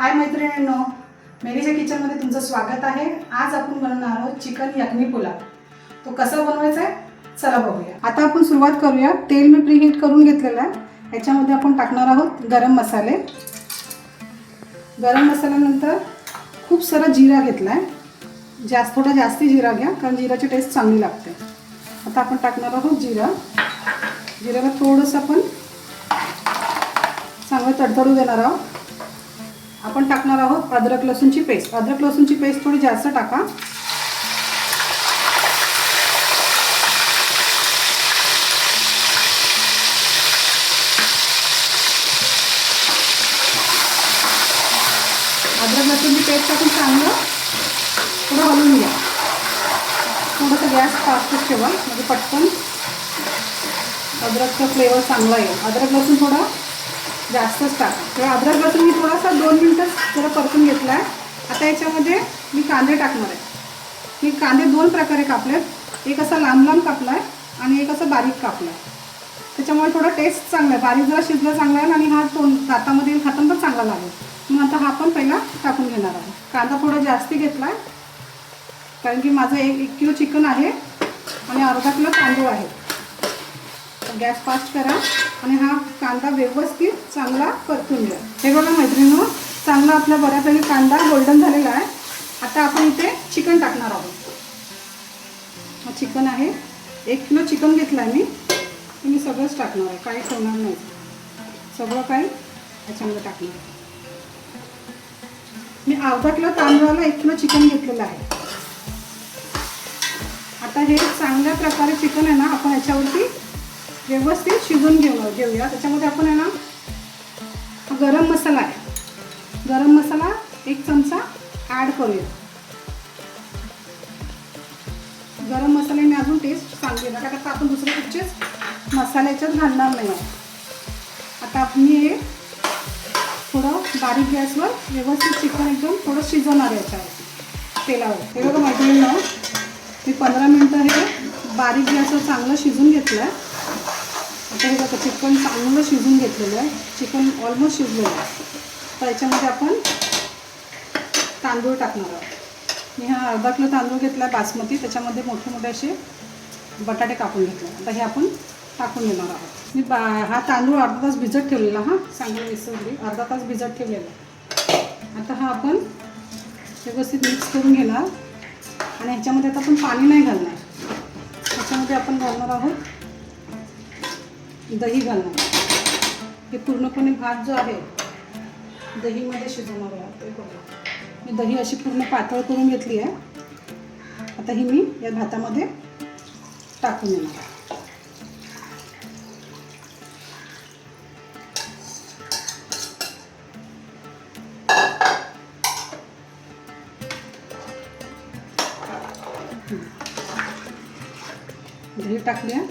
हाय मैत्रिणींनो, मेरीच्या किचनमध्ये तुमचं स्वागत आहे। आज आपण बनवणार आहोत चिकन यखनी पुलाव। तो कसा बनवायचा आहे चला बघूया। आता आपण सुरुवात करूया। तेल मी प्रीहीट करून घेतलेलं आहे। याच्यामध्ये आपण टाकणार आहोत गरम मसाले। गरम मसाल्यानंतर खूप सारा जिरा घेतलाय। थोडा जास्ती जिरा घ्या कारण जिराची टेस्ट चांगली लागते। आता आपण टाकणार आहोत जिरा। जिऱ्याला थोडंसं आपण चांगलं तडतडू देणार आहोत। आपण टाकणार आहोत अद्रक लसूणची पेस्ट। अद्रक लसूणची पेस्ट थोडी जास्त टाका। अद्रक लसूणची पेस्ट टाकून चांगलं थोडं हलवून घ्या। थोडंसं गॅस फास्टच ठेवा म्हणजे पटकन अद्रकचा फ्लेवर चांगला येईल। अद्रक लसूण थोडा जास्तच टाका। तर अद्रक लसूण मी थोडासा 2 मिनिटं जरा परतून घेतला आहे। आता याच्यामध्ये मी कांदे टाकणार आहे। मी कांदे 2 प्रकारे कापलेत। एक असा लांब लांब कापला आहे आणि एक असा बारीक कापला आहे। त्याच्यामुळे थोडा टेस्ट चांगला आहे। बारीक जरा शिजला चांगला आहे आणि हा दातामध्ये खाताना पण चांगला लागेल। मग आता हा आपण पहिला टाकून घेणार आहे। कांदा थोडा जास्ती घेतला आहे कारण की माझं 1 किलो चिकन आहे आणि अर्धा किलो तांदूळ आहे। गॅस फास्ट करा आणि हा कांदा व्यवस्थित चांगला परतून घ्या। हे बघा मैत्रिणींनो, चांगला आपला बऱ्यापैकी कांदा गोल्डन झालेला आहे। आता आपण इथे चिकन टाकणार आहोत। हा चिकन आहे, 1 किलो चिकन घेतलं आहे मी सगळंच टाकणार आहे, काही ठेवणार नाही। सगळं काही याच्यामध्ये टाकणार आहे। मी अर्धा किलो तांदळाला 1 किलो चिकन घेतलेलं आहे। आता हे चांगल्या प्रकारे चिकन आहे ना आपण याच्यावरती व्यवस्थित शिजवून घेऊया। त्याच्यामध्ये आपण आहे ना गरम मसाला आहे। गरम मसाला 1 चमचा ॲड करूया। गरम मसाल्याने अजून टेस्ट चांगली येणार कारण आपण दुसरे कुठचेच मसाले याच्यात घालणार नाही आहोत। आता आपण हे थोडं बारीक गॅसवर व्यवस्थित चिकन एकदम थोडं शिजवणार आहे याच्यावर तेलावर। हे बघा मैत्रिणींनो, मी 15 मिनिटं हे बारीक गॅसवर चांगलं शिजून घेतलं आहे। आता हे बघा चिकन चांगलं शिजून घेतलेलं आहे। चिकन ऑलमोस्ट शिजलेलं आहे। तर याच्यामध्ये आपण तांदूळ टाकणार आहोत। मी हा अर्धा किलो तांदूळ घेतला आहे बासमती। त्याच्यामध्ये मोठे मोठे असे बटाटे कापून घेतले। आता हे आपण टाकून देणार आहोत। मी हा तांदूळ अर्धा तास भिजत ठेवलेला, हा चांगलं विसरली, अर्धा तास भिजत ठेवलेला। आता हा आपण व्यवस्थित मिक्स करून घेणार आणि ह्याच्यामध्ये आता आपण पाणी नाही घालणार। ह्याच्यामध्ये आपण घालणार आहोत दही घालणार। हे पूर्णपणे भात जो आहे दहीमध्ये शिजवणार आहे। ते बघा मी दही अशी पूर्ण पातळ करून घेतली आहे। आता ही मी या भातामध्ये टाकून देणार आहे। दही टाकली आहे।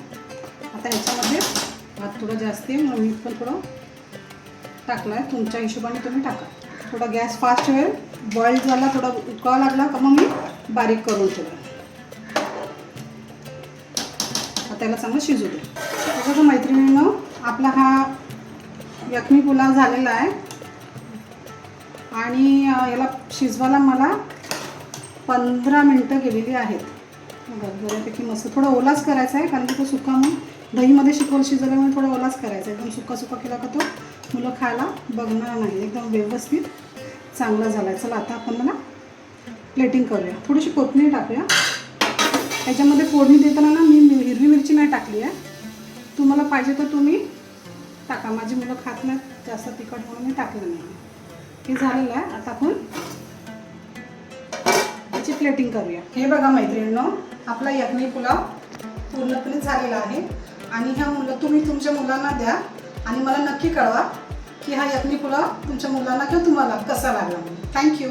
आता याच्यामध्ये भात थोडं जास्त आहे म्हणून मीठ पण थोडं टाकलं आहे। तुमच्या हिशोबाने तुम्ही टाका। थोडा गॅस फास्ट होईल। बॉईल झाला, थोडा उकळा लागला का मग मी बारीक करून ठेवलं। आता याला चांगलं शिजू दे। बघा मैत्रिणींनो, आपला हा यखनी पुलाव झालेला आहे आणि याला शिजवायला मला 15 मिनिटं गेलेली आहेत। बऱ्यापैकी मस्त थोडा ओलाच करायचा आहे कारण की तो सुका मग दहीमध्ये शिजवल्यामुळे थोडा ओलाच करायचा आहे। एकदम सुका केला का तो मुलं खायला बघणार नाही। एकदम व्यवस्थित चांगला झाला आहे। चला आता आपण मला प्लेटिंग करूया। थोडीशी कोथिंबीर टाकूया। त्याच्यामध्ये फोडणी देताना ना मी हिरवी मिरची नाही टाकली आहे। तुम्हाला पाहिजे तर तुम्ही टाका। माझी मुलं खात नाहीत जास्त तिखट म्हणून मी टाकलं नाही। हे झालेलं आहे। आता आपण याची प्लेटिंग करूया। हे बघा मैत्रिणींनो, आपला यखनी पुलाव पूर्णपणे झालेला आहे आणि तुम्ही तुमच्या मुलांना द्या आणि मला नक्की कळवा की हा यखनी पुलाव तुमच्या मुलांना किंवा तुम्हाला कसा लागला। थँक्यू।